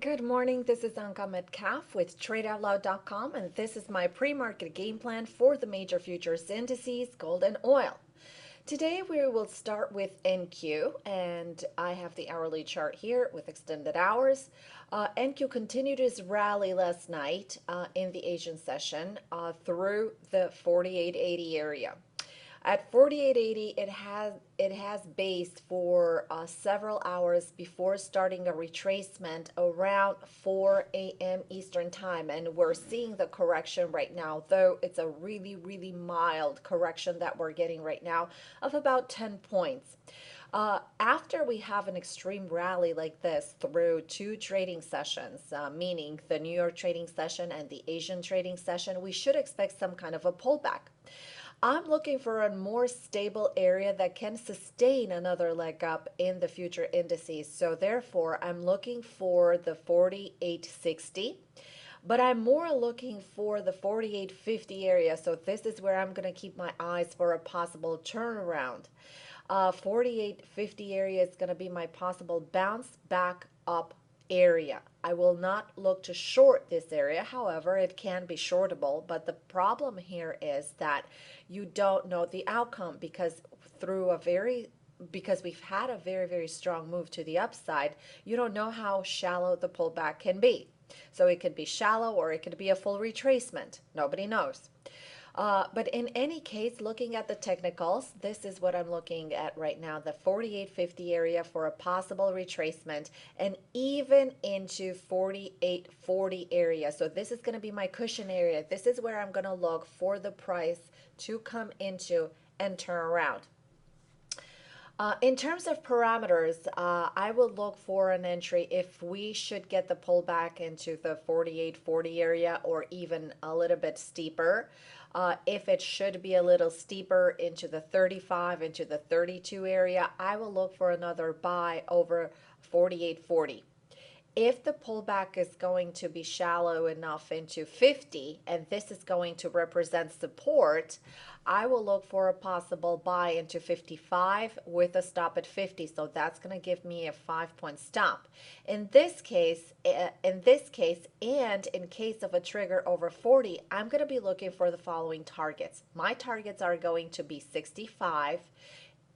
Good morning. This is Anka Metcalf with TradeOutloud.com, and this is my pre-market game plan for the major futures indices, gold and oil. Today we will start with NQ, and I have the hourly chart here with extended hours. NQ continued its rally last night in the Asian session through the 4880 area. At 4880, it has based for several hours before starting a retracement around 4 a.m. Eastern time, and we're seeing the correction right now, though it's a really mild correction that we're getting right now of about 10 points. After we have an extreme rally like this through two trading sessions, meaning the New York trading session and the Asian trading session, we should expect some kind of a pullback. I'm looking for a more stable area that can sustain another leg up in the future indices. So therefore, I'm looking for the 4860, but I'm more looking for the 4850 area. So this is where I'm going to keep my eyes for a possible turnaround. 4850 area is going to be my possible bounce back up area. I will not look to short this area. However, it can be shortable, but the problem here is that you don't know the outcome because we've had a very strong move to the upside, you don't know how shallow the pullback can be. So it could be shallow or it could be a full retracement. Nobody knows. But in any case, looking at the technicals, this is what I'm looking at right now, the 4850 area for a possible retracement and even into 4840 area. So this is going to be my cushion area. This is where I'm going to look for the price to come into and turn around. In terms of parameters, I will look for an entry if we should get the pullback into the 4840 area or even a little bit steeper. If it should be a little steeper into the 35, into the 32 area, I will look for another buy over 4840. If the pullback is going to be shallow enough into 50, and this is going to represent support, I will look for a possible buy into 55 with a stop at 50. So that's going to give me a 5-point stop. In this case, and in case of a trigger over 40, I'm going to be looking for the following targets. My targets are going to be 65,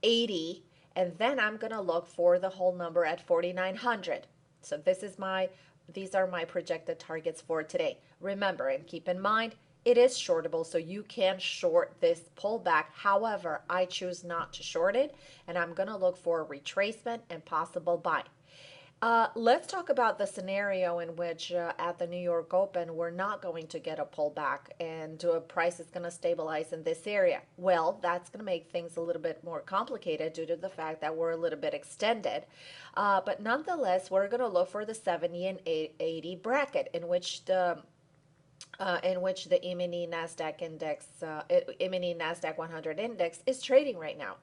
80, and then I'm going to look for the whole number at 4900. So these are my projected targets for today. Remember and keep in mind, it is shortable, so you can short this pullback. However, I choose not to short it, and I'm going to look for a retracement and possible buy. Let's talk about the scenario in which at the New York Open, we're not going to get a pullback and price is going to stabilize in this area. Well, that's going to make things a little bit more complicated due to the fact that we're a little bit extended. But nonetheless, we're going to look for the 70 and 80 bracket in which the E-mini Nasdaq index, E-mini Nasdaq 100 index is trading right now.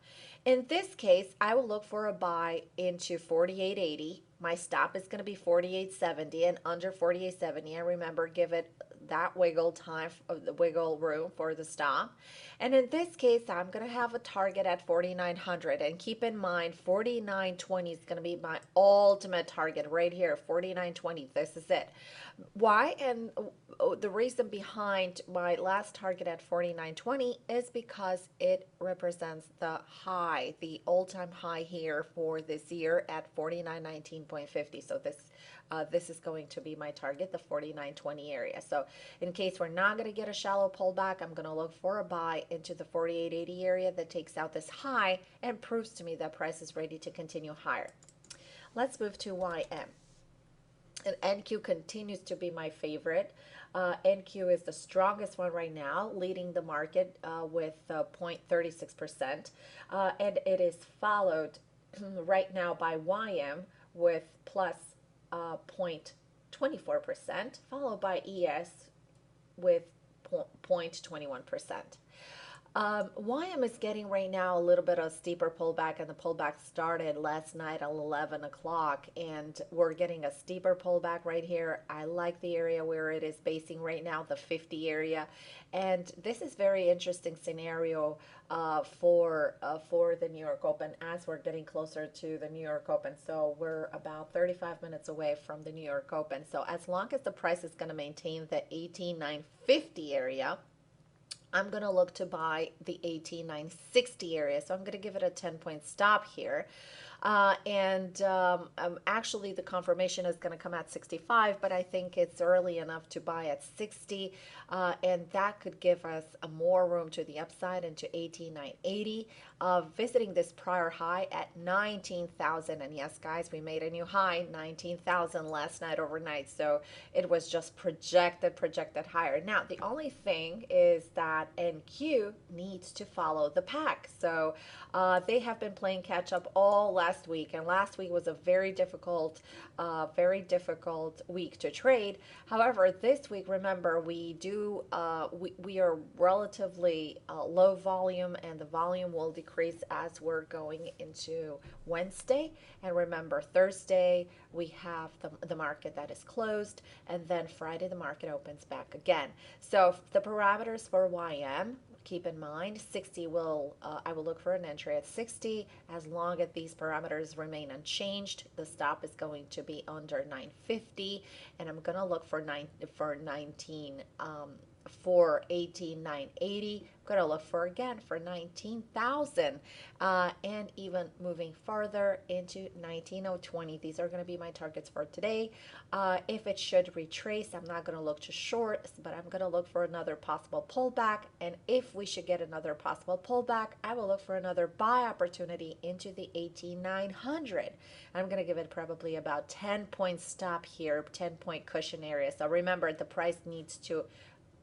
In this case, I will look for a buy into 4880. My stop is going to be 4870 and under 4870. And remember, give it that wiggle time of the wiggle room for the stop. And in this case, I'm going to have a target at 4900. And keep in mind, 4920 is going to be my ultimate target right here. 4920. This is it. Why? And the reason behind my last target at 4920 is because it represents the high, the all-time high here for this year at 4919.50. So this is going to be my target, the 4920 area. So in case we're not going to get a shallow pullback, I'm going to look for a buy into the 4880 area that takes out this high and proves to me that price is ready to continue higher. Let's move to YM. And NQ continues to be my favorite. NQ is the strongest one right now, leading the market with 0.36%. And it is followed right now by YM with plus 0.24%, followed by ES with 0.21%. YM is getting right now a little bit of steeper pullback, and the pullback started last night at 11 o'clock, and we're getting a steeper pullback right here. I like the area where it is basing right now, the 50 area, and this is very interesting scenario for the New York Open as we're getting closer to the New York Open. So we're about 35 minutes away from the New York Open. So as long as the price is going to maintain the 18,950 area, I'm going to look to buy the 18,960 area. So I'm going to give it a 10-point stop here. Actually, the confirmation is going to come at 65, but I think it's early enough to buy at 60, and that could give us a more room to the upside into 18,980, visiting this prior high at 19,000. And yes, guys, we made a new high, 19,000 last night overnight. So it was just projected higher. Now, the only thing is that NQ needs to follow the pack. So they have been playing catch up all last week, and last week was a very difficult week to trade. However, this week, remember, we are relatively low volume, and the volume will decrease as we're going into Wednesday. And remember, Thursday we have the market that is closed, and then Friday the market opens back again. So the parameters for YM, keep in mind 60 will I will look for an entry at 60. As long as these parameters remain unchanged, the stop is going to be under 950, and I'm going to look for 18,980. I'm going to look for again for 19,000, and even moving further into 19,020. These are going to be my targets for today. If it should retrace, I'm not going to look to short, but I'm going to look for another possible pullback. And if we should get another possible pullback, I will look for another buy opportunity into the 18,900. I'm going to give it probably about 10-point stop here, 10-point cushion area. So remember, the price needs to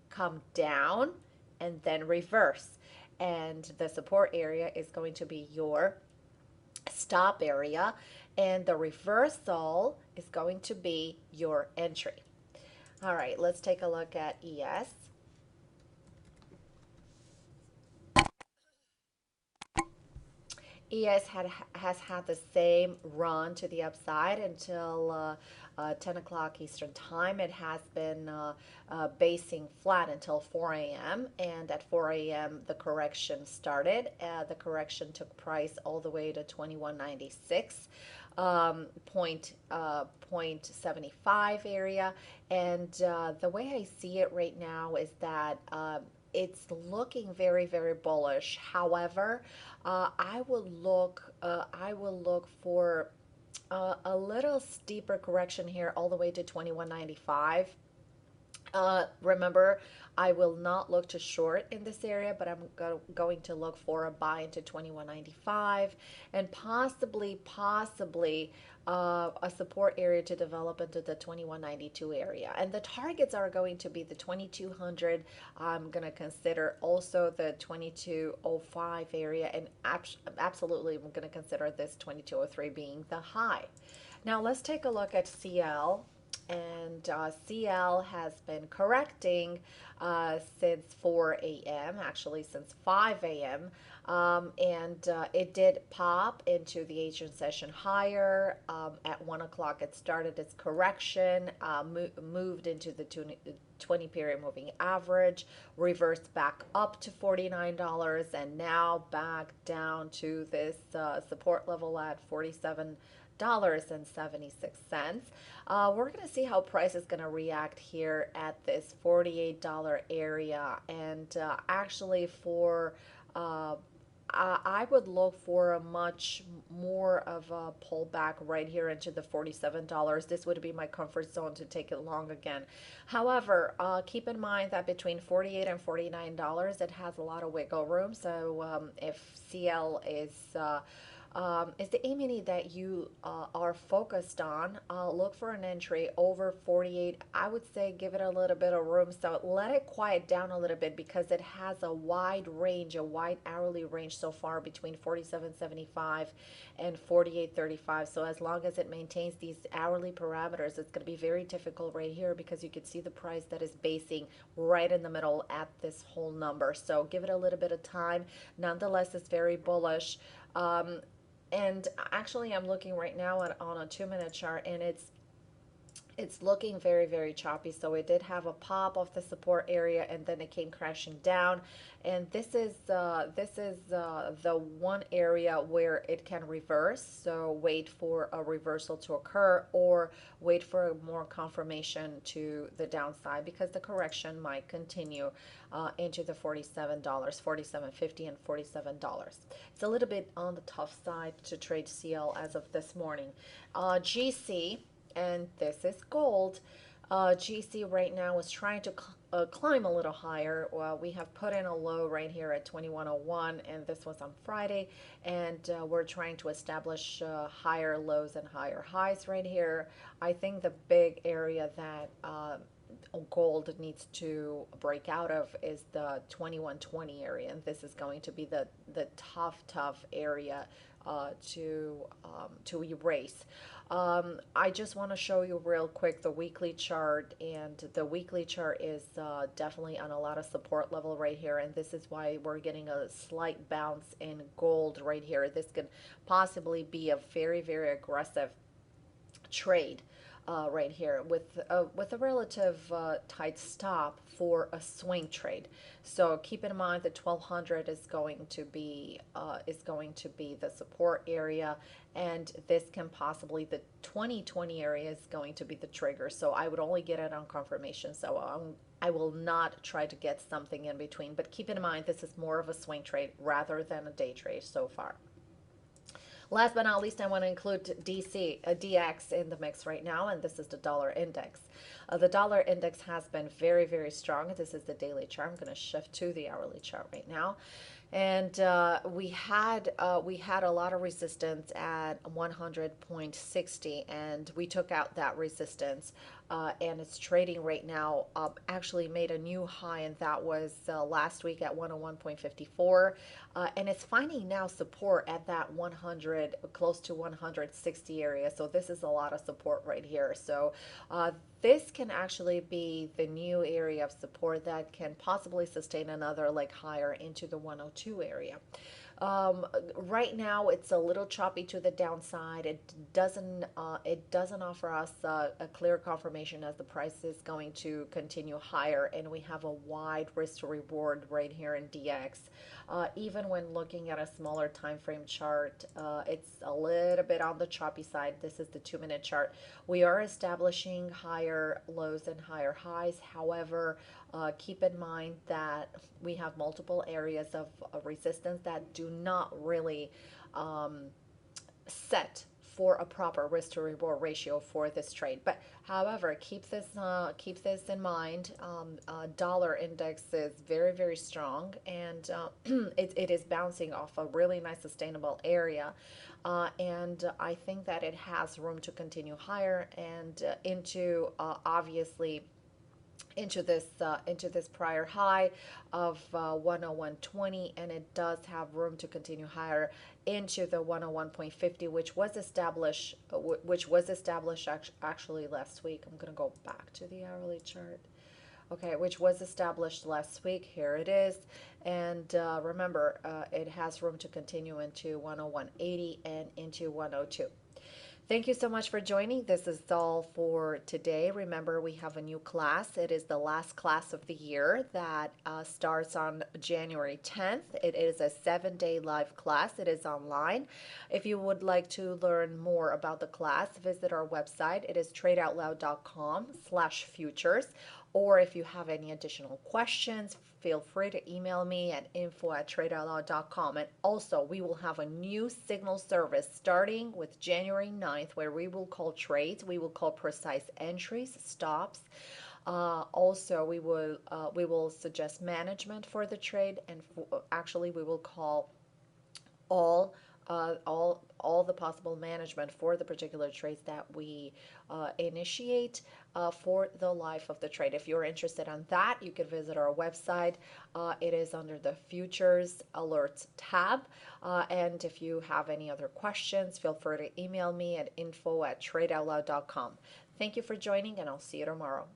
come down and then reverse, and the support area is going to be your stop area, and the reversal is going to be your entry. All right, let's take a look at ES. ES has had the same run to the upside until 10 o'clock Eastern Time. It has been basing flat until 4 a.m. And at 4 a.m. the correction started. The correction took price all the way to 2196. Point 0.75 area, and the way I see it right now is that it's looking very, very bullish. However, I will look for a little steeper correction here all the way to 2195. Remember, I will not look to short in this area, but I'm going to look for a buy into 2195, and possibly a support area to develop into the 2192 area. And the targets are going to be the 2200. I'm going to consider also the 2205 area, and absolutely I'm going to consider this 2203 being the high. Now let's take a look at CL. And CL has been correcting since 4 a.m., actually since 5 a.m. It did pop into the Asian session higher. At 1 o'clock, it started its correction, moved into the 20 period moving average, reversed back up to $49, and now back down to this support level at $47.76. We're going to see how price is going to react here at this $48 area, and actually for I would look for a much more of a pullback right here into the $47. This would be my comfort zone to take it long again. However, keep in mind that between $48 and $49, it has a lot of wiggle room. So if CL is is the E-mini that you are focused on. Look for an entry over 48. I would say give it a little bit of room. So let it quiet down a little bit because it has a wide range, a wide hourly range so far between 47.75 and 48.35. So as long as it maintains these hourly parameters, it's going to be very difficult right here because you can see the price that is basing right in the middle at this whole number. So give it a little bit of time. Nonetheless, it's very bullish. Um, and actually, I'm looking right now on a 2 minute chart, and it's looking very, very choppy. So it did have a pop of the support area, and then it came crashing down. And this is the one area where it can reverse. So wait for a reversal to occur, or wait for more confirmation to the downside because the correction might continue into the $47, 47.50 and $47. It's a little bit on the tough side to trade CL as of this morning. GC, and this is gold. GC right now is trying to climb a little higher. Well, we have put in a low right here at 2101, and this was on Friday, and we're trying to establish higher lows and higher highs right here. I think the big area that gold needs to break out of is the 2120 area, and this is going to be the tough area to erase. I just want to show you real quick the weekly chart, and the weekly chart is definitely on a lot of support level right here, and this is why we're getting a slight bounce in gold right here. This could possibly be a very, very aggressive trade right here with a relative tight stop for a swing trade. So keep in mind that 1200 is going to be the support area, and this can possibly, the 2020 area is going to be the trigger. So I would only get it on confirmation. So I will not try to get something in between, but keep in mind this is more of a swing trade rather than a day trade so far. Last but not least, I want to include DX in the mix right now, and this is the dollar index. The dollar index has been very, very strong. This is the daily chart. I'm going to shift to the hourly chart right now. And we had a lot of resistance at 100.60, and we took out that resistance, and it's trading right now. Actually made a new high, and that was last week at 101.54, and it's finding now support at that 100, close to 160 area. So this is a lot of support right here. So this can actually be the new area of support that can possibly sustain another leg higher into the 102 area. Right now it's a little choppy to the downside. It doesn't offer us a clear confirmation as the price is going to continue higher, and we have a wide risk to reward right here in DX. Even when looking at a smaller time frame chart, it's a little bit on the choppy side. This is the 2 minute chart. We are establishing higher lows and higher highs. However, keep in mind that we have multiple areas of resistance that do not really set for a proper risk to reward ratio for this trade. But however, keep this in mind. Dollar index is very, very strong, and it is bouncing off a really nice sustainable area, and I think that it has room to continue higher and into obviously into this prior high of 101.20, and it does have room to continue higher into the 101.50, which was established actually last week. I'm going to go back to the hourly chart. Okay, which was established last week. Here it is. And remember, it has room to continue into 101.80 and into 102. Thank you so much for joining. This is all for today. Remember, we have a new class. It is the last class of the year that starts on January 10th. It is a 7-day live class. It is online. If you would like to learn more about the class, visit our website. It is tradeoutloud.com/futures. Or if you have any additional questions, feel free to email me at info@tradeoutloud.com. And also, we will have a new signal service starting with January 9th, where we will call trades, we will call precise entries, stops. Also, we will suggest management for the trade, and actually we will call all all the possible management for the particular trades that we initiate for the life of the trade. If you're interested in that, you can visit our website. It is under the Futures Alerts tab. And if you have any other questions, feel free to email me at info@tradeoutloud.com. Thank you for joining, and I'll see you tomorrow.